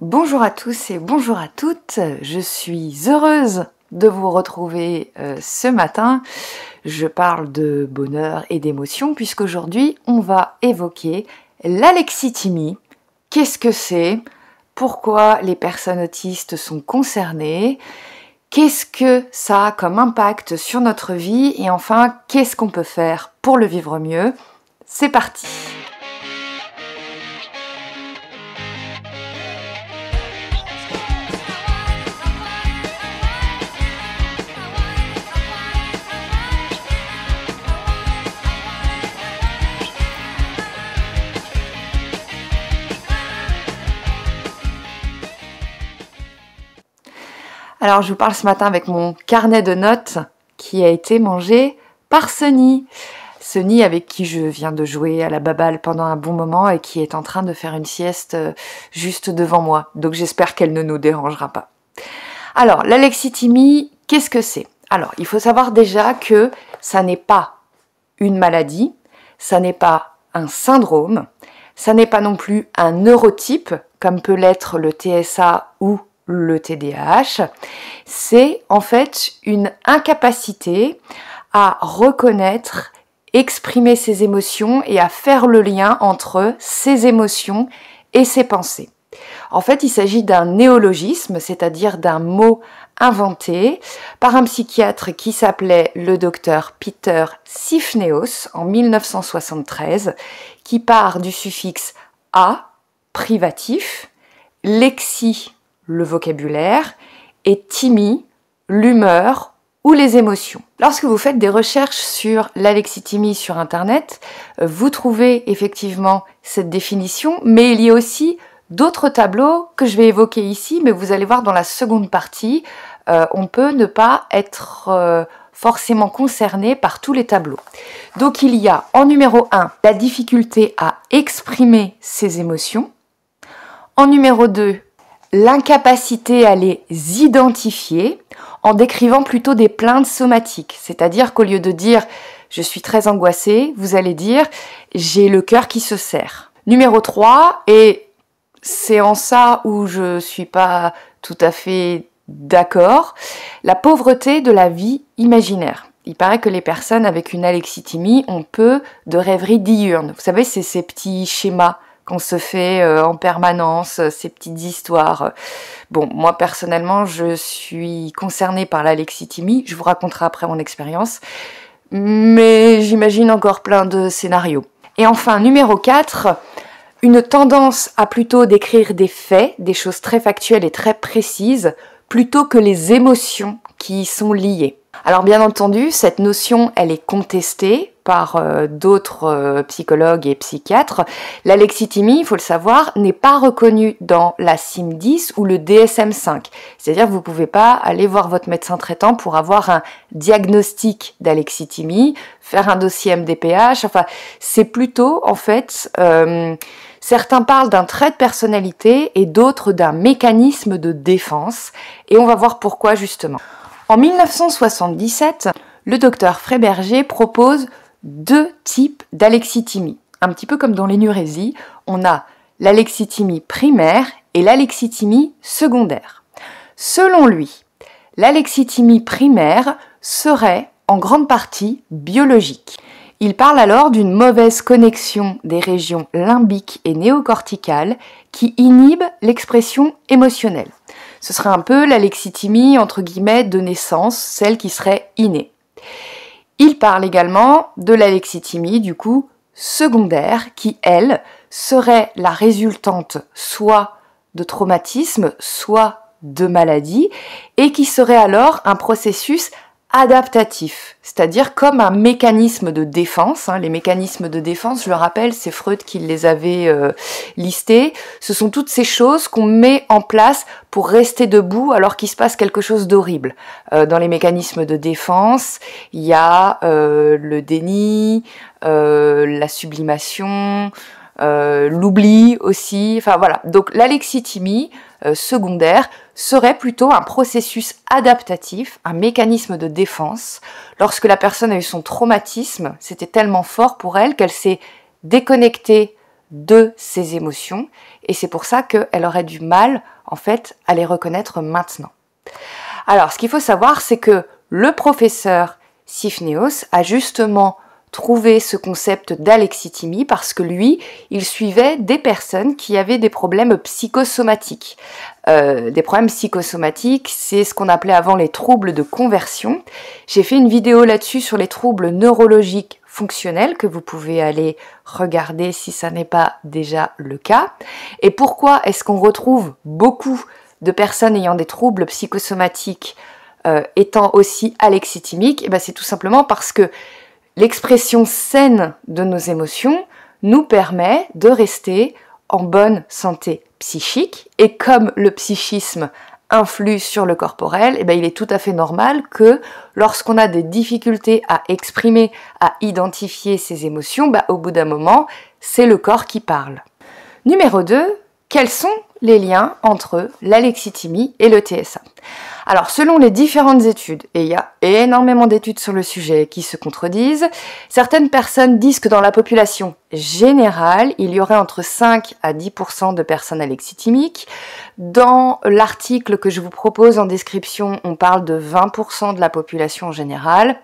Bonjour à tous et bonjour à toutes, je suis heureuse de vous retrouver ce matin. Je parle de bonheur et d'émotion puisqu'aujourd'hui on va évoquer l'alexithymie. Qu'est-ce que c'est? Pourquoi les personnes autistes sont concernées? Qu'est-ce que ça a comme impact sur notre vie? Et enfin, qu'est-ce qu'on peut faire pour le vivre mieux? C'est parti! Alors je vous parle ce matin avec mon carnet de notes qui a été mangé par Sunny. Sunny avec qui je viens de jouer à la baballe pendant un bon moment et qui est en train de faire une sieste juste devant moi. Donc j'espère qu'elle ne nous dérangera pas. Alors l'alexithymie, qu'est-ce que c'est? Alors il faut savoir déjà que ça n'est pas une maladie, ça n'est pas un syndrome, ça n'est pas non plus un neurotype comme peut l'être le TSA ou le TDAH, c'est en fait une incapacité à reconnaître, exprimer ses émotions et à faire le lien entre ses émotions et ses pensées. En fait, il s'agit d'un néologisme, c'est-à-dire d'un mot inventé par un psychiatre qui s'appelait le docteur Peter Sifneos en 1973, qui part du suffixe « a » privatif, « lexi » le vocabulaire, et thymie, l'humeur ou les émotions. Lorsque vous faites des recherches sur l'alexithymie sur Internet, vous trouvez effectivement cette définition, mais il y a aussi d'autres tableaux que je vais évoquer ici, mais vous allez voir dans la seconde partie, on peut ne pas être forcément concerné par tous les tableaux. Donc il y a en numéro 1 la difficulté à exprimer ses émotions, en numéro 2 l'incapacité à les identifier en décrivant plutôt des plaintes somatiques. C'est-à-dire qu'au lieu de dire « je suis très angoissée », vous allez dire « j'ai le cœur qui se serre ». Numéro 3, et c'est en ça où je suis pas tout à fait d'accord, la pauvreté de la vie imaginaire. Il paraît que les personnes avec une alexithymie ont peu de rêveries diurnes. Vous savez, c'est ces petits schémas qu'on se fait en permanence, ces petites histoires. Bon, moi personnellement, je suis concernée par l'alexithymie, je vous raconterai après mon expérience, mais j'imagine encore plein de scénarios. Et enfin, numéro 4, une tendance à plutôt décrire des faits, des choses très factuelles et très précises, plutôt que les émotions qui y sont liées. Alors bien entendu, cette notion, elle est contestée par d'autres psychologues et psychiatres. L'alexithymie, il faut le savoir, n'est pas reconnue dans la CIM-10 ou le DSM-5. C'est-à-dire que vous ne pouvez pas aller voir votre médecin traitant pour avoir un diagnostic d'alexithymie, faire un dossier MDPH, enfin, c'est plutôt, en fait, certains parlent d'un trait de personnalité et d'autres d'un mécanisme de défense, et on va voir pourquoi justement. En 1977, le docteur Freiberger propose 2 types d'alexithymie. Un petit peu comme dans l'énurésie, on a l'alexithymie primaire et l'alexithymie secondaire. Selon lui, l'alexithymie primaire serait en grande partie biologique. Il parle alors d'une mauvaise connexion des régions limbiques et néocorticales qui inhibe l'expression émotionnelle. Ce serait un peu l'alexithymie entre guillemets de naissance, celle qui serait innée. Il parle également de l'alexithymie du coup secondaire qui, elle, serait la résultante soit de traumatisme, soit de maladie et qui serait alors un processus adaptatif, c'est-à-dire comme un mécanisme de défense. Les mécanismes de défense, je le rappelle, c'est Freud qui les avait listés. Ce sont toutes ces choses qu'on met en place pour rester debout alors qu'il se passe quelque chose d'horrible. Dans les mécanismes de défense, il y a le déni, la sublimation, l'oubli aussi, enfin voilà. Donc l'alexithymie secondaire serait plutôt un processus adaptatif, un mécanisme de défense. Lorsque la personne a eu son traumatisme, c'était tellement fort pour elle qu'elle s'est déconnectée de ses émotions et c'est pour ça qu'elle aurait du mal en fait à les reconnaître maintenant. Alors ce qu'il faut savoir, c'est que le professeur Sifneos a justement trouvé ce concept d'alexithymie parce que lui, il suivait des personnes qui avaient des problèmes psychosomatiques. Des problèmes psychosomatiques, c'est ce qu'on appelait avant les troubles de conversion. J'ai fait une vidéo là-dessus sur les troubles neurologiques fonctionnels que vous pouvez aller regarder si ça n'est pas déjà le cas. Et pourquoi est-ce qu'on retrouve beaucoup de personnes ayant des troubles psychosomatiques étant aussi alexithymiques? Et ben c'est tout simplement parce que l'expression saine de nos émotions nous permet de rester en bonne santé psychique et comme le psychisme influe sur le corporel, eh bien, il est tout à fait normal que lorsqu'on a des difficultés à exprimer, à identifier ses émotions, au bout d'un moment, c'est le corps qui parle. Numéro 2, quels sont les liens entre l'alexithymie et le TSA? Alors, selon les différentes études, et il y a énormément d'études sur le sujet qui se contredisent, certaines personnes disent que dans la population générale, il y aurait entre 5 à 10% de personnes alexithymiques. Dans l'article que je vous propose en description, on parle de 20% de la population générale.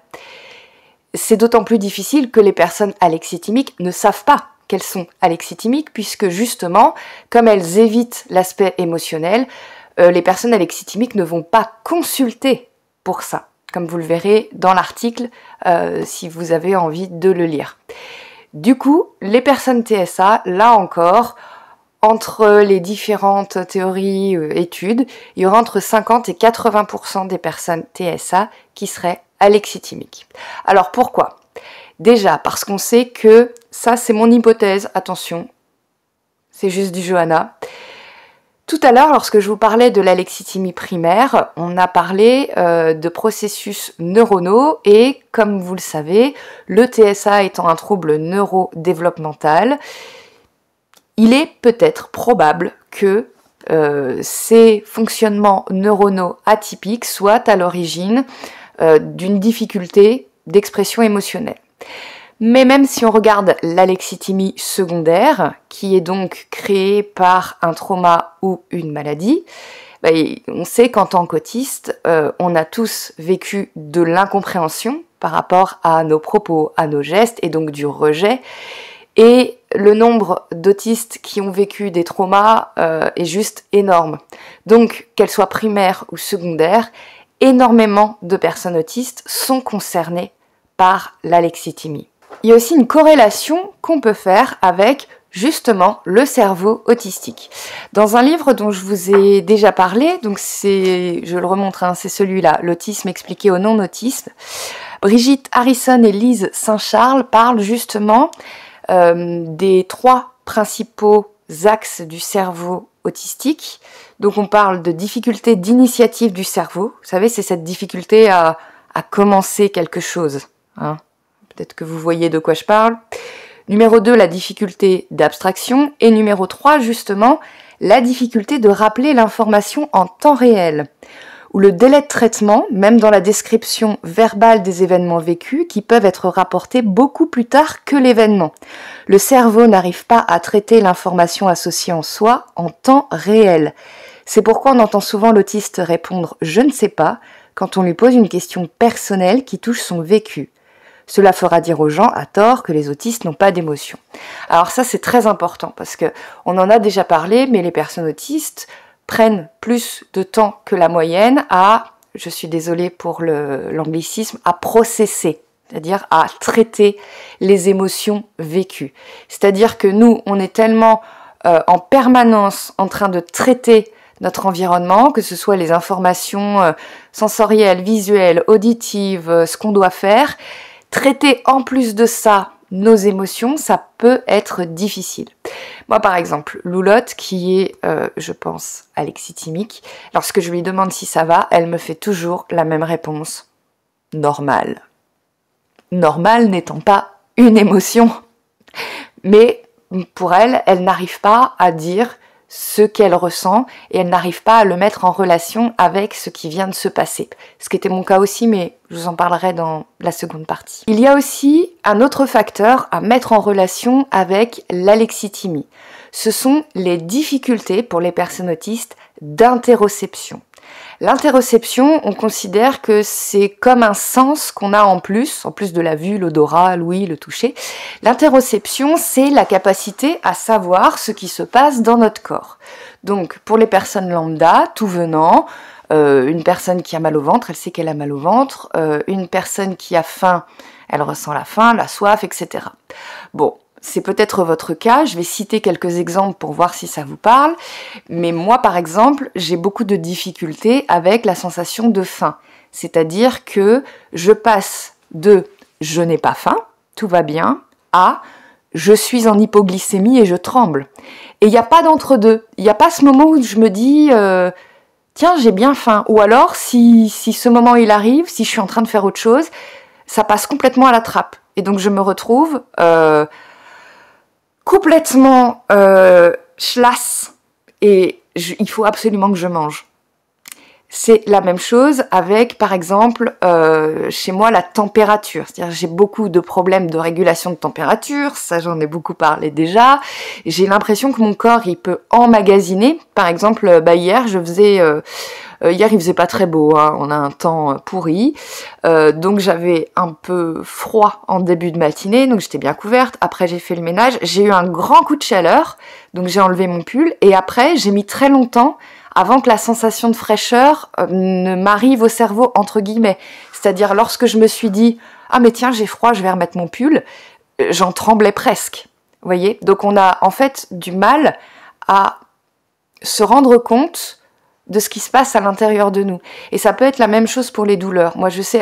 C'est d'autant plus difficile que les personnes alexithymiques ne savent pas qu'elles sont alexithymiques, puisque justement, comme elles évitent l'aspect émotionnel, les personnes alexithymiques ne vont pas consulter pour ça, comme vous le verrez dans l'article si vous avez envie de le lire. Du coup, les personnes TSA, là encore, entre les différentes théories, études, il y aura entre 50 et 80% des personnes TSA qui seraient alexithymiques. Alors pourquoi? Déjà, parce qu'on sait que, ça c'est mon hypothèse, attention, c'est juste du Johanna. Tout à l'heure, lorsque je vous parlais de l'alexithymie primaire, on a parlé de processus neuronaux et, comme vous le savez, le TSA étant un trouble neurodéveloppemental, il est peut-être probable que ces fonctionnements neuronaux atypiques soient à l'origine d'une difficulté d'expression émotionnelle. Mais même si on regarde l'alexithymie secondaire, qui est donc créée par un trauma ou une maladie, on sait qu'en tant qu'autiste, on a tous vécu de l'incompréhension par rapport à nos propos, à nos gestes, et donc du rejet. Et le nombre d'autistes qui ont vécu des traumas est juste énorme. Donc, qu'elles soient primaires ou secondaires, énormément de personnes autistes sont concernées par l'alexithymie. Il y a aussi une corrélation qu'on peut faire avec justement le cerveau autistique. Dans un livre dont je vous ai déjà parlé, donc je le remontre, c'est celui-là, L'autisme expliqué aux non-autistes, Brigitte Harrison et Lise Saint-Charles parlent justement des 3 principaux axes du cerveau autistique. Donc on parle de difficulté d'initiative du cerveau. Vous savez, c'est cette difficulté à commencer quelque chose. Peut-être que vous voyez de quoi je parle. Numéro 2, la difficulté d'abstraction. Et numéro 3, justement, la difficulté de rappeler l'information en temps réel. Ou le délai de traitement, même dans la description verbale des événements vécus, qui peuvent être rapportés beaucoup plus tard que l'événement. Le cerveau n'arrive pas à traiter l'information associée en soi en temps réel. C'est pourquoi on entend souvent l'autiste répondre « je ne sais pas » quand on lui pose une question personnelle qui touche son vécu. Cela fera dire aux gens, à tort, que les autistes n'ont pas d'émotion. Alors ça, c'est très important, parce que on en a déjà parlé, mais les personnes autistes prennent plus de temps que la moyenne à, je suis désolée pour l'anglicisme, à processer, c'est-à-dire à traiter les émotions vécues. C'est-à-dire que nous, on est tellement en permanence en train de traiter notre environnement, que ce soit les informations sensorielles, visuelles, auditives, ce qu'on doit faire. Traiter en plus de ça nos émotions, ça peut être difficile. Moi par exemple, Loulotte qui est, je pense, alexithymique, lorsque je lui demande si ça va, elle me fait toujours la même réponse. Normal. Normal n'étant pas une émotion. Mais pour elle, elle n'arrive pas à dire ce qu'elle ressent et elle n'arrive pas à le mettre en relation avec ce qui vient de se passer. Ce qui était mon cas aussi, mais je vous en parlerai dans la seconde partie. Il y a aussi un autre facteur à mettre en relation avec l'alexithymie. Ce sont les difficultés pour les personnes autistes d'interoception. L'interoception, on considère que c'est comme un sens qu'on a en plus de la vue, l'odorat, l'ouïe, le toucher. L'interoception, c'est la capacité à savoir ce qui se passe dans notre corps. Donc, pour les personnes lambda, tout venant, une personne qui a mal au ventre, elle sait qu'elle a mal au ventre. Une personne qui a faim, elle ressent la faim, la soif, etc. Bon. C'est peut-être votre cas, je vais citer quelques exemples pour voir si ça vous parle, mais moi par exemple, j'ai beaucoup de difficultés avec la sensation de faim, c'est-à-dire que je passe de « je n'ai pas faim, tout va bien » à « je suis en hypoglycémie et je tremble ». Et il n'y a pas d'entre-deux, il n'y a pas ce moment où je me dis « tiens, j'ai bien faim », ou alors si ce moment il arrive, si je suis en train de faire autre chose, ça passe complètement à la trappe. Et donc je me retrouve... complètement schlass et il faut absolument que je mange. C'est la même chose avec, par exemple, chez moi, la température. C'est-à-dire j'ai beaucoup de problèmes de régulation de température, ça j'en ai beaucoup parlé déjà. J'ai l'impression que mon corps, il peut emmagasiner. Par exemple, hier, hier, il faisait pas très beau, hein, on a un temps pourri, donc j'avais un peu froid en début de matinée, donc j'étais bien couverte. Après, j'ai fait le ménage, j'ai eu un grand coup de chaleur, donc j'ai enlevé mon pull, et après, j'ai mis très longtemps avant que la sensation de fraîcheur ne m'arrive au cerveau, entre guillemets. C'est-à-dire, lorsque je me suis dit « Ah mais tiens, j'ai froid, je vais remettre mon pull », j'en tremblais presque, vous voyez. Donc on a en fait du mal à se rendre compte de ce qui se passe à l'intérieur de nous. Et ça peut être la même chose pour les douleurs. Moi, je sais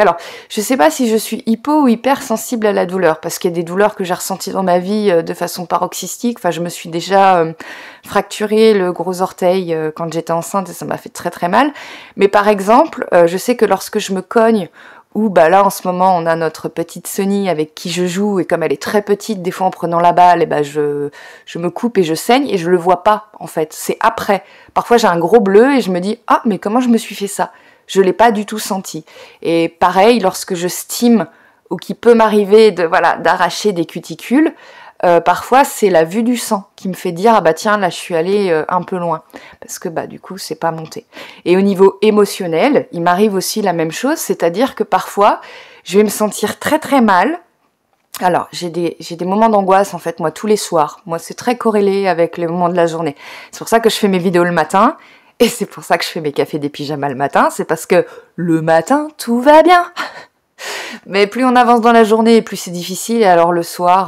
pas si je suis hypo ou hyper sensible à la douleur, parce qu'il y a des douleurs que j'ai ressenties dans ma vie de façon paroxystique. Enfin, je me suis déjà fracturé le gros orteil quand j'étais enceinte et ça m'a fait très très mal. Mais par exemple, je sais que lorsque je me cogne, ou bah là en ce moment on a notre petite Sony avec qui je joue et comme elle est très petite, des fois en prenant la balle, et bah je me coupe et je saigne et je le vois pas en fait, c'est après. Parfois j'ai un gros bleu et je me dis ah mais comment je me suis fait ça? Je l'ai pas du tout senti. Et pareil lorsque je stime ou qu'il peut m'arriver d'arracher des cuticules, parfois c'est la vue du sang qui me fait dire ah bah tiens là je suis allée un peu loin parce que bah du coup c'est pas monté. Et au niveau émotionnel, il m'arrive aussi la même chose, c'est-à-dire que parfois je vais me sentir très très mal. Alors j'ai des moments d'angoisse en fait moi tous les soirs. Moi c'est très corrélé avec les moments de la journée. C'est pour ça que je fais mes vidéos le matin et c'est pour ça que je fais mes cafés des pyjamas le matin, c'est parce que le matin tout va bien. Mais plus on avance dans la journée, plus c'est difficile, et alors le soir,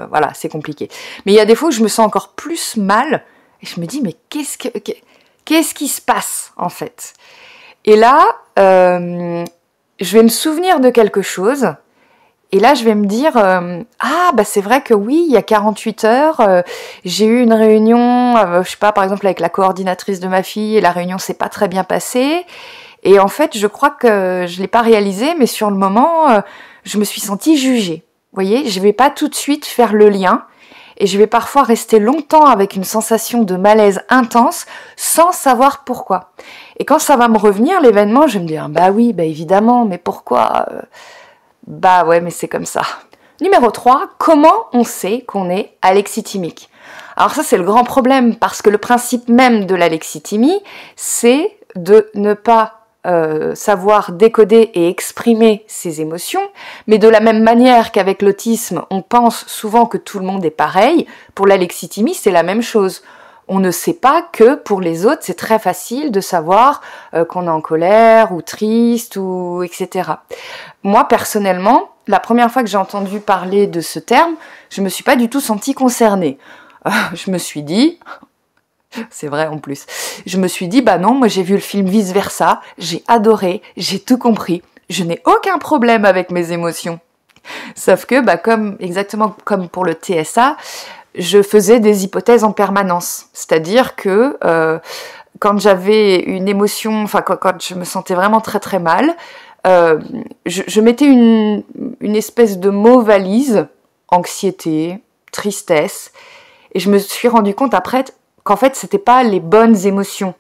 voilà, c'est compliqué. Mais il y a des fois où je me sens encore plus mal, et je me dis, mais qu'est-ce qui se passe, en fait? Et là, je vais me souvenir de quelque chose, et là, je vais me dire, ah, bah c'est vrai que oui, il y a 48 heures, j'ai eu une réunion, je sais pas, par exemple, avec la coordinatrice de ma fille, et la réunion s'est pas très bien passée. Et en fait, je crois que je l'ai pas réalisé, mais sur le moment, je me suis sentie jugée. Vous voyez, je vais pas tout de suite faire le lien, et je vais parfois rester longtemps avec une sensation de malaise intense, sans savoir pourquoi. Et quand ça va me revenir, l'événement, je vais me dire, bah oui, bah évidemment, mais pourquoi? Bah ouais, mais c'est comme ça. Numéro 3, comment on sait qu'on est alexithymique? Alors ça, c'est le grand problème, parce que le principe même de l'alexithymie, c'est de ne pas savoir décoder et exprimer ses émotions, mais de la même manière qu'avec l'autisme, on pense souvent que tout le monde est pareil, pour l'alexithymie, c'est la même chose. On ne sait pas que pour les autres, c'est très facile de savoir qu'on est en colère ou triste ou etc. Moi, personnellement, la première fois que j'ai entendu parler de ce terme, je me suis pas du tout sentie concernée. Je me suis dit... C'est vrai en plus. Je me suis dit, bah non, moi j'ai vu le film Vice Versa, j'ai adoré, j'ai tout compris, je n'ai aucun problème avec mes émotions. Sauf que, bah exactement comme pour le TSA, je faisais des hypothèses en permanence. C'est-à-dire que quand j'avais une émotion, enfin quand je me sentais vraiment très très mal, je mettais une espèce de mot valise, anxiété, tristesse, et je me suis rendu compte après qu'en fait, c'était pas les bonnes émotions.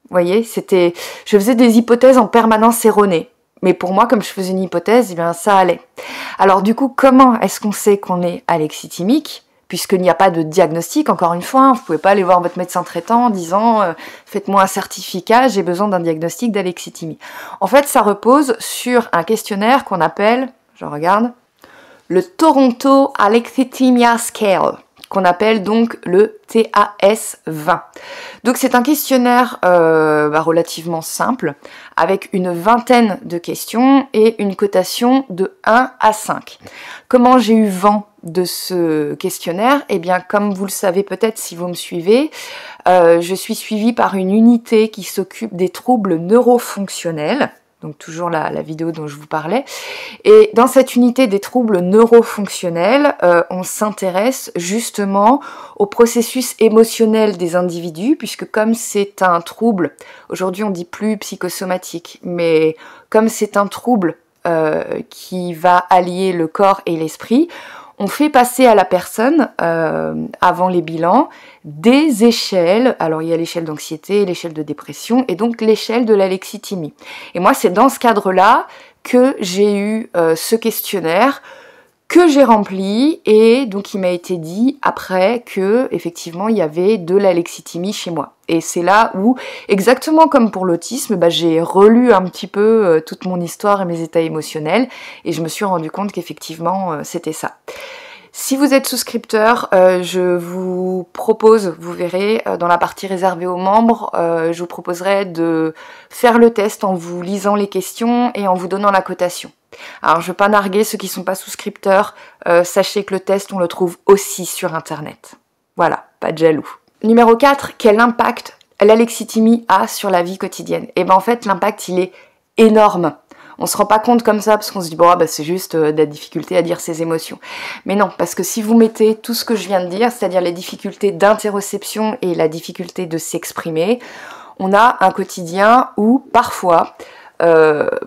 Vous voyez, je faisais des hypothèses en permanence erronées. Mais pour moi, comme je faisais une hypothèse, eh bien, ça allait. Alors du coup, comment est-ce qu'on sait qu'on est alexithymique ? Puisqu'il n'y a pas de diagnostic, encore une fois, vous ne pouvez pas aller voir votre médecin traitant en disant faites-moi un certificat, j'ai besoin d'un diagnostic d'alexithymie. En fait, ça repose sur un questionnaire qu'on appelle, je regarde, le Toronto Alexithymia Scale, qu'on appelle donc le TAS-20. Donc c'est un questionnaire relativement simple, avec une vingtaine de questions et une cotation de 1 à 5. Comment j'ai eu vent de ce questionnaire? Eh bien, comme vous le savez peut-être si vous me suivez, je suis suivie par une unité qui s'occupe des troubles neurofonctionnels, donc toujours la vidéo dont je vous parlais. Et dans cette unité des troubles neurofonctionnels, on s'intéresse justement au processus émotionnel des individus, puisque comme c'est un trouble, aujourd'hui on dit plus psychosomatique, mais comme c'est un trouble qui va allier le corps et l'esprit, on fait passer à la personne, avant les bilans, des échelles. Alors il y a l'échelle d'anxiété, l'échelle de dépression et donc l'échelle de l'alexithymie. Et moi c'est dans ce cadre-là que j'ai eu ce questionnaire que j'ai rempli et donc il m'a été dit après que effectivement il y avait de l'alexithymie chez moi. Et c'est là où, exactement comme pour l'autisme, j'ai relu un petit peu toute mon histoire et mes états émotionnels et je me suis rendu compte qu'effectivement c'était ça. Si vous êtes souscripteur, je vous propose, vous verrez, dans la partie réservée aux membres, je vous proposerai de faire le test en vous lisant les questions et en vous donnant la cotation. Alors je ne veux pas narguer ceux qui ne sont pas souscripteurs, sachez que le test on le trouve aussi sur internet. Voilà, pas de jaloux. Numéro 4, quel impact l'alexithymie a sur la vie quotidienne? Et bien en fait l'impact il est énorme. On se rend pas compte comme ça parce qu'on se dit bon c'est juste de la difficulté à dire ses émotions. Mais non, parce que si vous mettez tout ce que je viens de dire, c'est-à-dire les difficultés d'interoception et la difficulté de s'exprimer, on a un quotidien où parfois,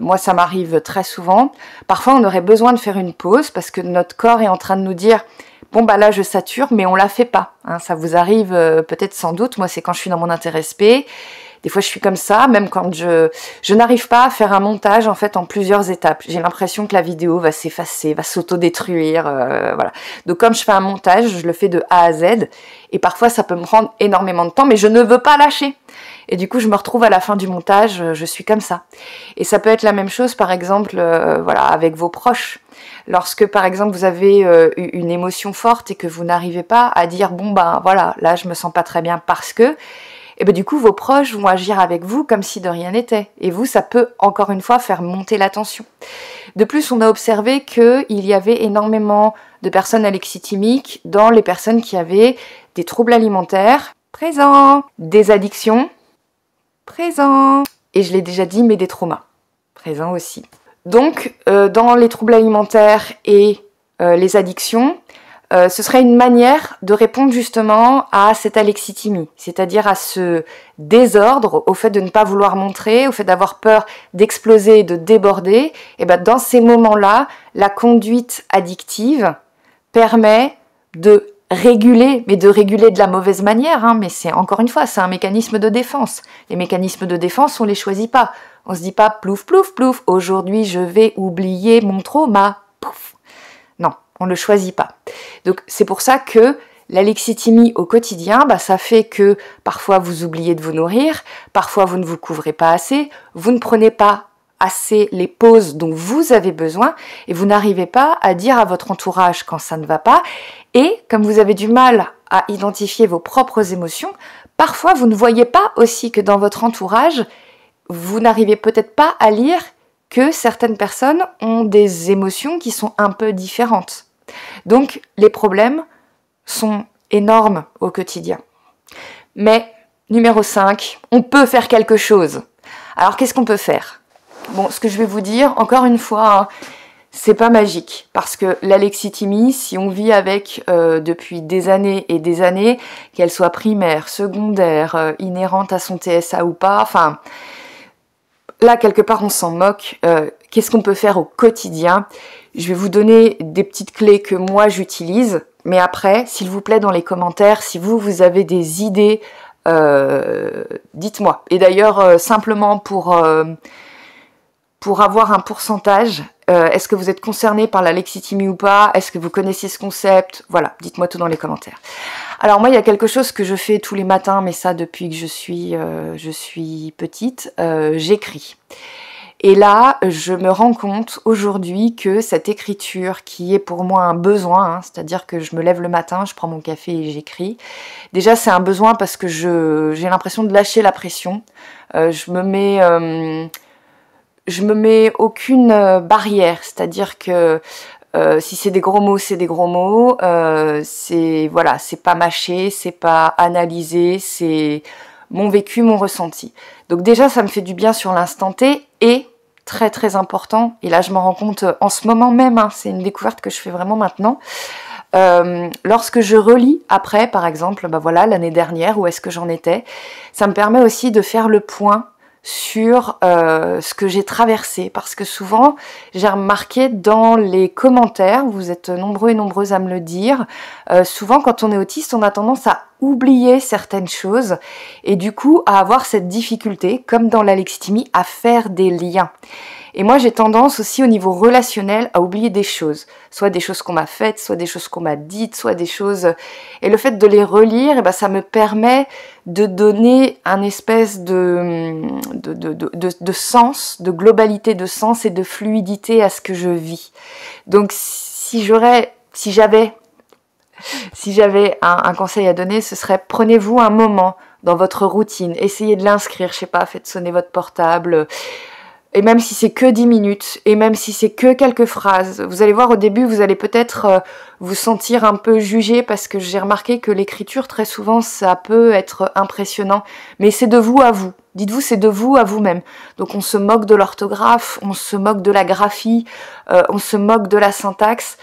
moi ça m'arrive très souvent, parfois on aurait besoin de faire une pause parce que notre corps est en train de nous dire bon là je sature mais on la fait pas. Hein, ça vous arrive peut-être sans doute, moi c'est quand je suis dans mon interrespect. Des fois, je suis comme ça, même quand je n'arrive pas à faire un montage en fait en plusieurs étapes. J'ai l'impression que la vidéo va s'effacer, va s'autodétruire, voilà. Donc, comme je fais un montage, je le fais de A à Z, et parfois, ça peut me prendre énormément de temps, mais je ne veux pas lâcher. Et du coup, je me retrouve à la fin du montage, je suis comme ça. Et ça peut être la même chose, par exemple, voilà, avec vos proches. Lorsque, par exemple, vous avez une émotion forte et que vous n'arrivez pas à dire bon voilà, là, je me sens pas très bien parce que. Et bien du coup, vos proches vont agir avec vous comme si de rien n'était. Et vous, ça peut encore une fois faire monter la tension. De plus, on a observé qu'il y avait énormément de personnes alexithymiques dans les personnes qui avaient des troubles alimentaires, présents, des addictions, présents, et je l'ai déjà dit, mais des traumas, présents aussi. Donc, dans les troubles alimentaires et les addictions, ce serait une manière de répondre justement à cette alexithymie, c'est-à-dire à ce désordre, au fait de ne pas vouloir montrer, au fait d'avoir peur d'exploser, de déborder. Et ben dans ces moments-là, la conduite addictive permet de réguler, mais de réguler de la mauvaise manière, hein, mais c'est encore une fois, c'est un mécanisme de défense. Les mécanismes de défense, on les choisit pas. On se dit pas plouf plouf plouf, aujourd'hui je vais oublier mon trauma. Pouf. Non, on ne le choisit pas. Donc c'est pour ça que l'alexithymie au quotidien, ça fait que parfois vous oubliez de vous nourrir, parfois vous ne vous couvrez pas assez, vous ne prenez pas assez les pauses dont vous avez besoin et vous n'arrivez pas à dire à votre entourage quand ça ne va pas. Et comme vous avez du mal à identifier vos propres émotions, parfois vous ne voyez pas aussi que dans votre entourage, vous n'arrivez peut-être pas à lire que certaines personnes ont des émotions qui sont un peu différentes. Donc, les problèmes sont énormes au quotidien. Mais, numéro 5, on peut faire quelque chose. Alors, qu'est-ce qu'on peut faire? Bon, ce que je vais vous dire, encore une fois, hein, c'est pas magique. Parce que l'alexithymie, si on vit avec depuis des années et des années, qu'elle soit primaire, secondaire, inhérente à son TSA ou pas, enfin, là, quelque part, on s'en moque. Qu'est-ce qu'on peut faire au quotidien? Je vais vous donner des petites clés que moi j'utilise, Mais après, s'il vous plaît, dans les commentaires, si vous avez des idées, dites-moi. Et d'ailleurs, simplement pour avoir un pourcentage, est-ce que vous êtes concerné par la lexithymie ou pas? Est-ce que vous connaissez ce concept? Voilà, dites-moi tout dans les commentaires. Alors moi, il y a quelque chose que je fais tous les matins, mais ça depuis que je suis petite, j'écris. Et là, je me rends compte aujourd'hui que cette écriture qui est pour moi un besoin, hein, c'est-à-dire que je me lève le matin, je prends mon café et j'écris. Déjà, c'est un besoin parce que j'ai l'impression de lâcher la pression. Je me mets aucune barrière, c'est-à-dire que si c'est des gros mots, c'est des gros mots. C'est pas mâché, c'est pas analysé, c'est mon vécu, mon ressenti. Donc déjà, ça me fait du bien sur l'instant T et très très important, et là je m'en rends compte en ce moment même, hein, c'est une découverte que je fais vraiment maintenant, lorsque je relis après, par exemple, l'année dernière, où est-ce que j'en étais, ça me permet aussi de faire le point sur ce que j'ai traversé, parce que souvent, j'ai remarqué dans les commentaires, vous êtes nombreux et nombreuses à me le dire, souvent quand on est autiste, on a tendance à oublier certaines choses, et du coup à avoir cette difficulté, comme dans la lexithymie, à faire des liens. Et moi, j'ai tendance aussi au niveau relationnel à oublier des choses. Soit des choses qu'on m'a faites, soit des choses qu'on m'a dites, soit des choses... Et le fait de les relire, ça me permet de donner un espèce de sens, de globalité de sens et de fluidité à ce que je vis. Donc, si j'avais un conseil à donner, ce serait prenez-vous un moment dans votre routine, essayez de l'inscrire, je sais pas, faites sonner votre portable... Et même si c'est que 10 minutes, et même si c'est que quelques phrases, vous allez voir au début, vous allez peut-être vous sentir un peu jugé parce que j'ai remarqué que l'écriture, très souvent, ça peut être impressionnant. Mais c'est de vous à vous. Dites-vous, c'est de vous à vous-même. Donc on se moque de l'orthographe, on se moque de la graphie, on se moque de la syntaxe.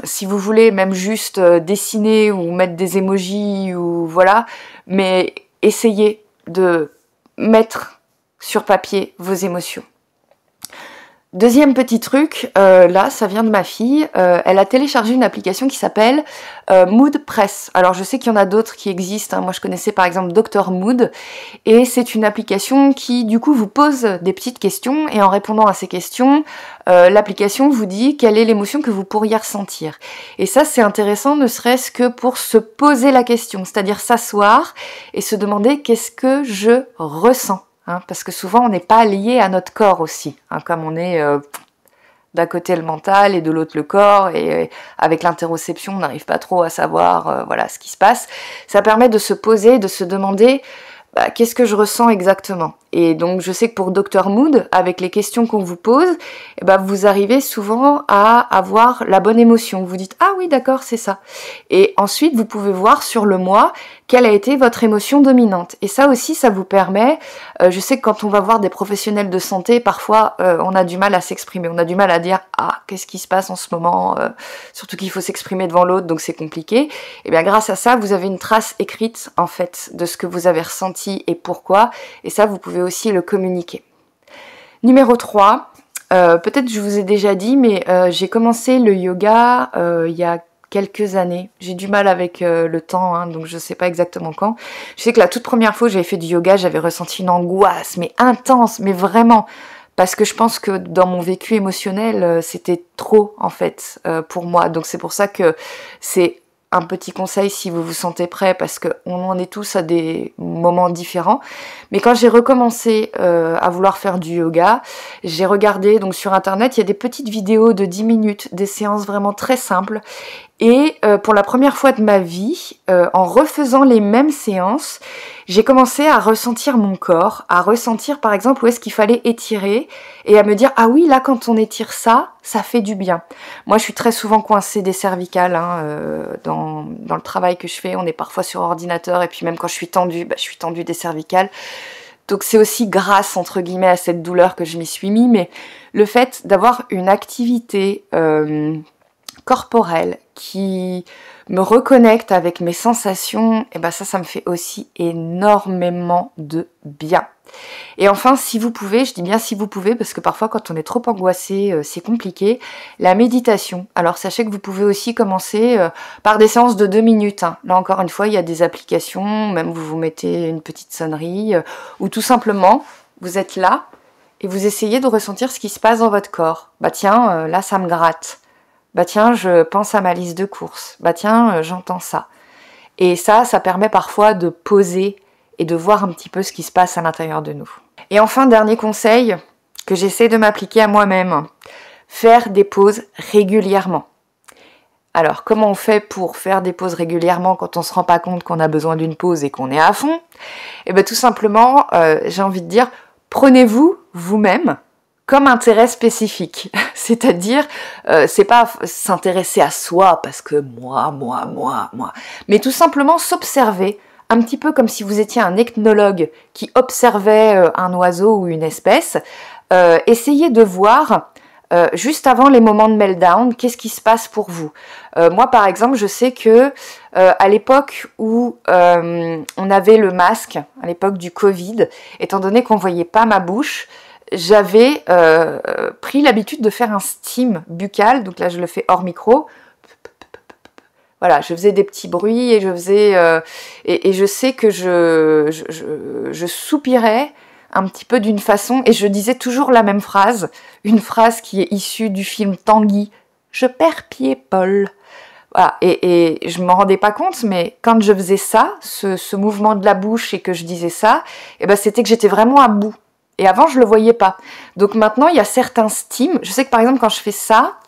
Si vous voulez même juste dessiner ou mettre des emojis ou voilà, mais essayez de mettre sur papier vos émotions. Deuxième petit truc, là ça vient de ma fille, elle a téléchargé une application qui s'appelle Moodpress. Alors je sais qu'il y en a d'autres qui existent, hein. Moi je connaissais par exemple Dr Mood, et c'est une application qui du coup vous pose des petites questions, et en répondant à ces questions, l'application vous dit quelle est l'émotion que vous pourriez ressentir. Et ça c'est intéressant, ne serait-ce que pour se poser la question, c'est-à-dire s'asseoir et se demander qu'est-ce que je ressens. Hein, parce que souvent on n'est pas lié à notre corps aussi, hein, comme on est d'un côté le mental et de l'autre le corps, et avec l'interoception on n'arrive pas trop à savoir ce qui se passe. Ça permet de se poser, de se demander qu'est-ce que je ressens exactement. Et donc je sais que pour Dr Mood, avec les questions qu'on vous pose, vous arrivez souvent à avoir la bonne émotion. Vous dites ah oui d'accord c'est ça. Et ensuite vous pouvez voir sur le mois quelle a été votre émotion dominante. Et ça aussi ça vous permet, je sais que quand on va voir des professionnels de santé, parfois on a du mal à s'exprimer, on a du mal à dire ah qu'est-ce qui se passe en ce moment, surtout qu'il faut s'exprimer devant l'autre donc c'est compliqué. Et bien grâce à ça vous avez une trace écrite en fait de ce que vous avez ressenti et pourquoi, et ça vous pouvez aussi le communiquer. Numéro 3, peut-être je vous ai déjà dit, mais j'ai commencé le yoga il y a quelques années. J'ai du mal avec le temps, hein, donc je sais pas exactement quand. Je sais que la toute première fois que j'avais fait du yoga, j'avais ressenti une angoisse, mais intense, mais vraiment, parce que je pense que dans mon vécu émotionnel, c'était trop en fait pour moi. Donc c'est pour ça que c'est un petit conseil si vous vous sentez prêt, parce qu'on en est tous à des moments différents. Mais quand j'ai recommencé à vouloir faire du yoga, j'ai regardé donc sur internet, il y a des petites vidéos de 10 minutes, des séances vraiment très simples. Et pour la première fois de ma vie, en refaisant les mêmes séances, j'ai commencé à ressentir mon corps, à ressentir par exemple où est-ce qu'il fallait étirer, et à me dire ah oui là quand on étire ça, ça fait du bien. Moi je suis très souvent coincée des cervicales, hein, dans le travail que je fais, on est parfois sur ordinateur, et puis même quand je suis tendue des cervicales. Donc c'est aussi grâce entre guillemets à cette douleur que je m'y suis mis, mais le fait d'avoir une activité corporelle, qui me reconnecte avec mes sensations, et ben ça me fait aussi énormément de bien. Et enfin, si vous pouvez, je dis bien si vous pouvez, parce que parfois quand on est trop angoissé, c'est compliqué, la méditation. Alors sachez que vous pouvez aussi commencer par des séances de 2 minutes. Hein. Là encore une fois, il y a des applications, même vous mettez une petite sonnerie, ou tout simplement, vous êtes là, et vous essayez de ressentir ce qui se passe dans votre corps. Bah tiens, là ça me gratte. Bah tiens, je pense à ma liste de courses. Bah tiens, j'entends ça. Et ça permet parfois de poser et de voir un petit peu ce qui se passe à l'intérieur de nous. Et enfin, dernier conseil que j'essaie de m'appliquer à moi-même, faire des pauses régulièrement. Alors, comment on fait pour faire des pauses régulièrement quand on ne se rend pas compte qu'on a besoin d'une pause et qu'on est à fond? Eh bien, tout simplement, j'ai envie de dire, prenez-vous vous-même comme intérêt spécifique. C'est-à-dire, c'est pas s'intéresser à soi parce que moi, mais tout simplement s'observer, un petit peu comme si vous étiez un ethnologue qui observait un oiseau ou une espèce. Essayez de voir, juste avant les moments de meltdown, qu'est-ce qui se passe pour vous. Moi, par exemple, je sais que à l'époque où on avait le masque, à l'époque du Covid, étant donné qu'on voyait pas ma bouche, j'avais pris l'habitude de faire un steam buccal, donc là je le fais hors micro. Voilà, je faisais des petits bruits et je faisais et je sais que je soupirais un petit peu d'une façon et je disais toujours la même phrase, une phrase qui est issue du film Tanguy, je perds pied Paul. Voilà, et je m'en rendais pas compte, mais quand je faisais ça, ce mouvement de la bouche et que je disais ça, et ben c'était que j'étais vraiment à bout. Et avant, je le voyais pas. Donc maintenant, il y a certains stims. Je sais que par exemple, quand je fais ça,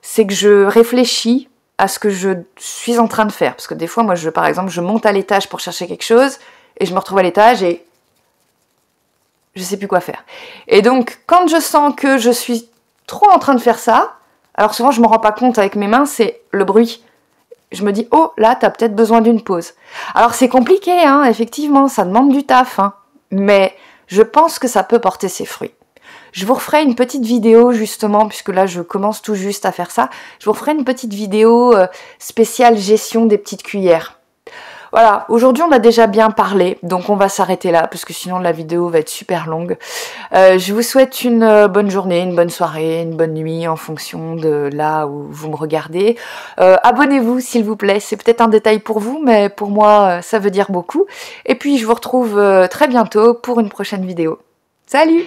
c'est que je réfléchis à ce que je suis en train de faire. Parce que des fois, moi, par exemple, je monte à l'étage pour chercher quelque chose et je me retrouve à l'étage et je sais plus quoi faire. Et donc, quand je sens que je suis trop en train de faire ça, alors souvent, je me rends pas compte avec mes mains, c'est le bruit. Je me dis, oh, là, t'as peut-être besoin d'une pause. Alors, c'est compliqué, hein, effectivement, ça demande du taf, hein, mais je pense que ça peut porter ses fruits. Je vous referai une petite vidéo justement, puisque là je commence tout juste à faire ça, je vous referai une petite vidéo spéciale gestion des petites cuillères. Voilà, aujourd'hui on a déjà bien parlé, donc on va s'arrêter là, parce que sinon la vidéo va être super longue. Je vous souhaite une bonne journée, une bonne soirée, une bonne nuit, en fonction de là où vous me regardez. Abonnez-vous s'il vous plaît, c'est peut-être un détail pour vous, mais pour moi ça veut dire beaucoup. Et puis je vous retrouve très bientôt pour une prochaine vidéo. Salut!